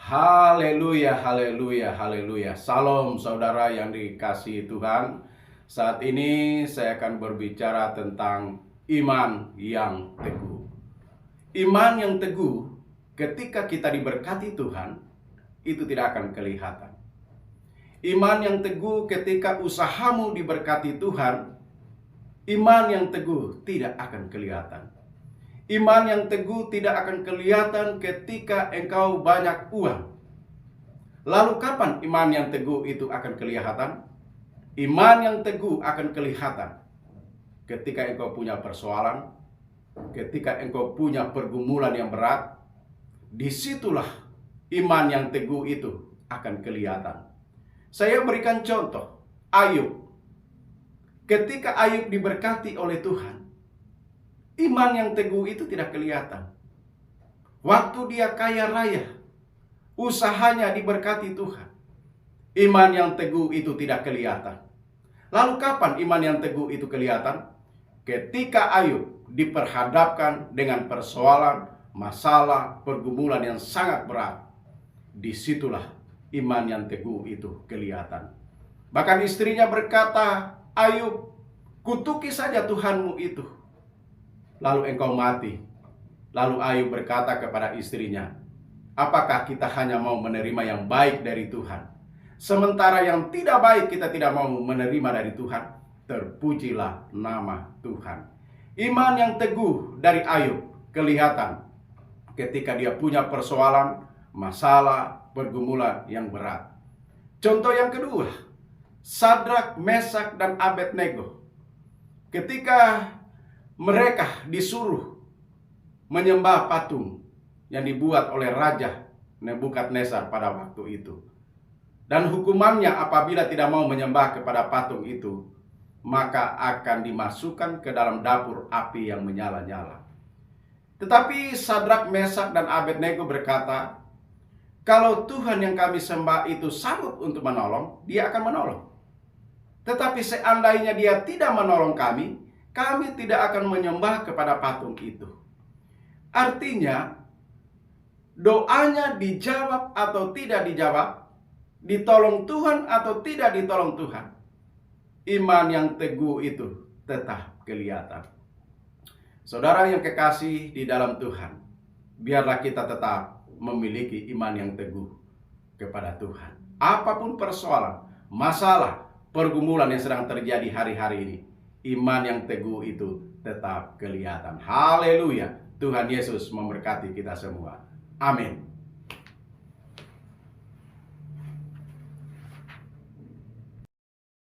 Haleluya, haleluya, haleluya. Salam saudara yang dikasihi Tuhan. Saat ini saya akan berbicara tentang iman yang teguh. Iman yang teguh ketika kita diberkati Tuhan, itu tidak akan kelihatan. Iman yang teguh ketika usahamu diberkati Tuhan, iman yang teguh tidak akan kelihatan. Iman yang teguh tidak akan kelihatan ketika engkau banyak uang. Lalu kapan iman yang teguh itu akan kelihatan? Iman yang teguh akan kelihatan ketika engkau punya persoalan, ketika engkau punya pergumulan yang berat. Disitulah iman yang teguh itu akan kelihatan. Saya berikan contoh, Ayub. Ketika Ayub diberkati oleh Tuhan, iman yang teguh itu tidak kelihatan. Waktu dia kaya raya, usahanya diberkati Tuhan, iman yang teguh itu tidak kelihatan. Lalu kapan iman yang teguh itu kelihatan? Ketika Ayub diperhadapkan dengan persoalan, masalah, pergumulan yang sangat berat. Disitulah iman yang teguh itu kelihatan. Bahkan istrinya berkata, Ayub, kutuki saja Tuhanmu itu, lalu engkau mati. Lalu Ayub berkata kepada istrinya, apakah kita hanya mau menerima yang baik dari Tuhan, sementara yang tidak baik kita tidak mau menerima dari Tuhan? Terpujilah nama Tuhan. Iman yang teguh dari Ayub kelihatan ketika dia punya persoalan, masalah, pergumulan yang berat. Contoh yang kedua, Sadrak, Mesak, dan Abednego. Ketika mereka disuruh menyembah patung yang dibuat oleh Raja Nebukadnezar pada waktu itu. Dan hukumannya apabila tidak mau menyembah kepada patung itu, maka akan dimasukkan ke dalam dapur api yang menyala-nyala. Tetapi Sadrak, Mesak, dan Abednego berkata, kalau Tuhan yang kami sembah itu sanggup untuk menolong, dia akan menolong. Tetapi seandainya dia tidak menolong kami tidak akan menyembah kepada patung itu. Artinya, doanya dijawab atau tidak dijawab, ditolong Tuhan atau tidak ditolong Tuhan, iman yang teguh itu tetap kelihatan. Saudara yang kekasih di dalam Tuhan, biarlah kita tetap memiliki iman yang teguh kepada Tuhan. Apapun persoalan, masalah, pergumulan yang sedang terjadi hari-hari ini, iman yang teguh itu tetap kelihatan. Haleluya. Tuhan Yesus memberkati kita semua. Amin.